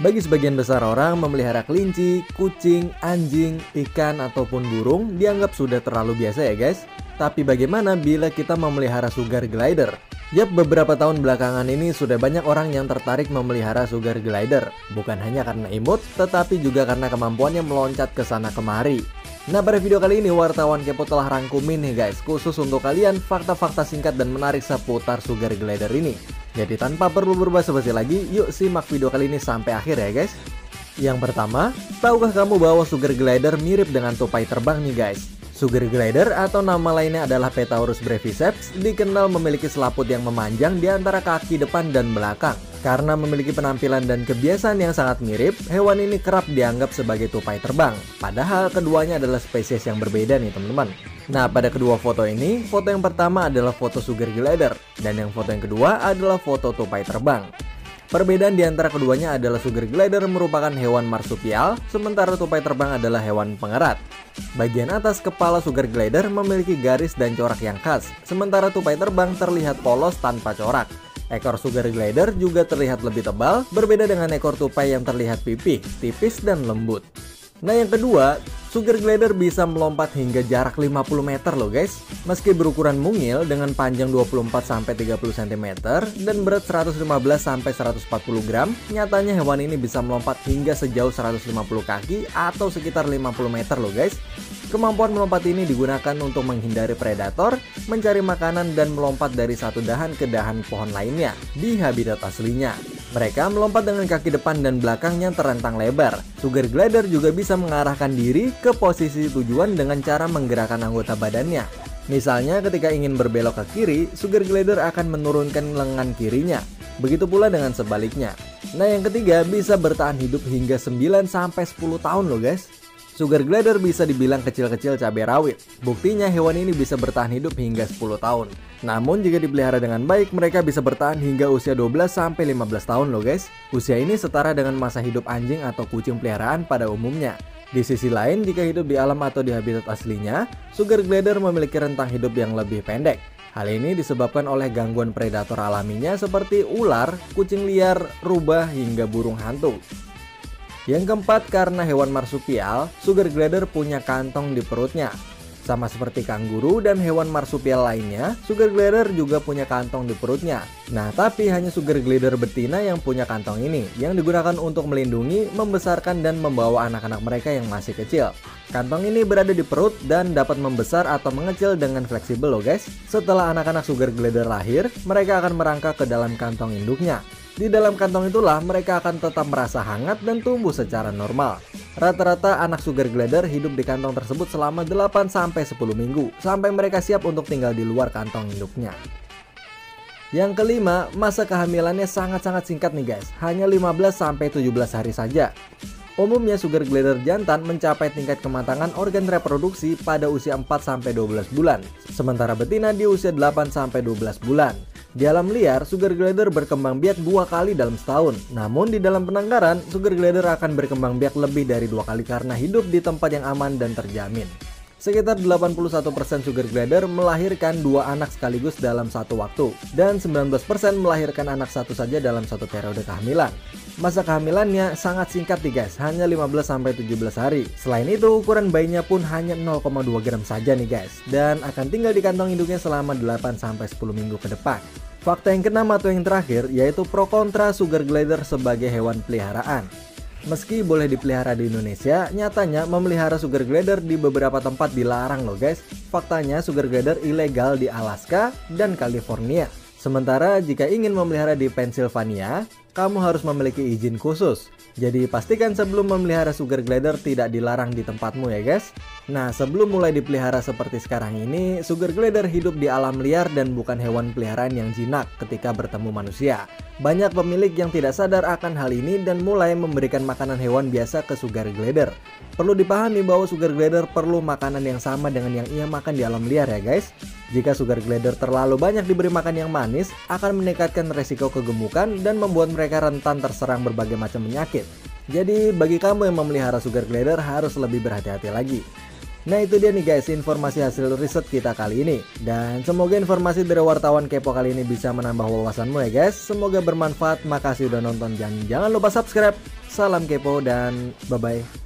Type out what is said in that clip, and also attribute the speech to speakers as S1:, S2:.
S1: Bagi sebagian besar orang, memelihara kelinci, kucing, anjing, ikan, ataupun burung dianggap sudah terlalu biasa ya guys. Tapi bagaimana bila kita memelihara sugar glider? Yap, beberapa tahun belakangan ini sudah banyak orang yang tertarik memelihara sugar glider. Bukan hanya karena imut, tetapi juga karena kemampuannya meloncat ke sana kemari. Nah, pada video kali ini wartawan Kepo telah rangkumin nih guys, khusus untuk kalian fakta-fakta singkat dan menarik seputar sugar glider ini. Jadi tanpa perlu berbasa-basi lagi, yuk simak video kali ini sampai akhir ya guys. Yang pertama, tahukah kamu bahwa sugar glider mirip dengan tupai terbang nih guys? Sugar glider atau nama lainnya adalah Petaurus breviceps dikenal memiliki selaput yang memanjang di antara kaki depan dan belakang. Karena memiliki penampilan dan kebiasaan yang sangat mirip, hewan ini kerap dianggap sebagai tupai terbang. Padahal keduanya adalah spesies yang berbeda nih teman-teman. Nah, pada kedua foto ini, foto yang pertama adalah foto sugar glider, dan yang foto yang kedua adalah foto tupai terbang. Perbedaan di antara keduanya adalah sugar glider merupakan hewan marsupial, sementara tupai terbang adalah hewan pengerat. Bagian atas kepala sugar glider memiliki garis dan corak yang khas, sementara tupai terbang terlihat polos tanpa corak. Ekor sugar glider juga terlihat lebih tebal, berbeda dengan ekor tupai yang terlihat pipih, tipis dan lembut. Nah, yang kedua, sugar glider bisa melompat hingga jarak 50 meter loh guys. Meski berukuran mungil dengan panjang 24-30 cm dan berat 115-140 gram, nyatanya hewan ini bisa melompat hingga sejauh 150 kaki atau sekitar 50 meter loh guys. Kemampuan melompat ini digunakan untuk menghindari predator, mencari makanan, dan melompat dari satu dahan ke dahan pohon lainnya di habitat aslinya. Mereka melompat dengan kaki depan dan belakangnya terentang lebar. Sugar glider juga bisa mengarahkan diri ke posisi tujuan dengan cara menggerakkan anggota badannya. Misalnya ketika ingin berbelok ke kiri, sugar glider akan menurunkan lengan kirinya. Begitu pula dengan sebaliknya. Nah, yang ketiga, bisa bertahan hidup hingga 9-10 tahun loh guys. Sugar glider bisa dibilang kecil-kecil cabai rawit. Buktinya hewan ini bisa bertahan hidup hingga 10 tahun. Namun jika dipelihara dengan baik, mereka bisa bertahan hingga usia 12-15 tahun loh guys. Usia ini setara dengan masa hidup anjing atau kucing peliharaan pada umumnya. Di sisi lain, jika hidup di alam atau di habitat aslinya, sugar glider memiliki rentang hidup yang lebih pendek. Hal ini disebabkan oleh gangguan predator alaminya seperti ular, kucing liar, rubah, hingga burung hantu. Yang keempat, karena hewan marsupial, sugar glider punya kantong di perutnya. Sama seperti kanguru dan hewan marsupial lainnya, sugar glider juga punya kantong di perutnya. Nah, tapi hanya sugar glider betina yang punya kantong ini, yang digunakan untuk melindungi, membesarkan, dan membawa anak-anak mereka yang masih kecil. Kantong ini berada di perut dan dapat membesar atau mengecil dengan fleksibel loh guys. Setelah anak-anak sugar glider lahir, mereka akan merangkak ke dalam kantong induknya. Di dalam kantong itulah mereka akan tetap merasa hangat dan tumbuh secara normal. Rata-rata anak sugar glider hidup di kantong tersebut selama 8-10 minggu, sampai mereka siap untuk tinggal di luar kantong induknya. Yang kelima, masa kehamilannya sangat-sangat singkat nih guys, hanya 15-17 hari saja. Umumnya sugar glider jantan mencapai tingkat kematangan organ reproduksi pada usia 4-12 bulan, sementara betina di usia 8-12 bulan. Di alam liar, sugar glider berkembang biak 2 kali dalam setahun. Namun di dalam penangkaran, sugar glider akan berkembang biak lebih dari 2 kali karena hidup di tempat yang aman dan terjamin. Sekitar 81% sugar glider melahirkan 2 anak sekaligus dalam satu waktu, dan 19% melahirkan anak satu saja dalam satu periode kehamilan. Masa kehamilannya sangat singkat nih guys, hanya 15-17 hari. Selain itu, ukuran bayinya pun hanya 0,2 gram saja nih guys, dan akan tinggal di kantong induknya selama 8-10 minggu ke depan. Fakta yang keenam atau yang terakhir, yaitu pro kontra sugar glider sebagai hewan peliharaan. Meski boleh dipelihara di Indonesia, nyatanya memelihara sugar glider di beberapa tempat dilarang loh guys. Faktanya sugar glider ilegal di Alaska dan California. Sementara jika ingin memelihara di Pennsylvania, kamu harus memiliki izin khusus. Jadi pastikan sebelum memelihara sugar glider tidak dilarang di tempatmu ya guys. Nah, sebelum mulai dipelihara seperti sekarang ini, sugar glider hidup di alam liar dan bukan hewan peliharaan yang jinak ketika bertemu manusia. Banyak pemilik yang tidak sadar akan hal ini dan mulai memberikan makanan hewan biasa ke sugar glider. Perlu dipahami bahwa sugar glider perlu makanan yang sama dengan yang ia makan di alam liar ya guys. Jika sugar glider terlalu banyak diberi makan yang manis, akan meningkatkan resiko kegemukan dan membuat mereka rentan terserang berbagai macam penyakit. Jadi bagi kamu yang memelihara sugar glider harus lebih berhati-hati lagi. Nah itu dia nih guys informasi hasil riset kita kali ini. Dan semoga informasi dari wartawan kepo kali ini bisa menambah wawasanmu ya guys. Semoga bermanfaat. Makasih udah nonton dan jangan lupa subscribe. Salam kepo dan bye bye.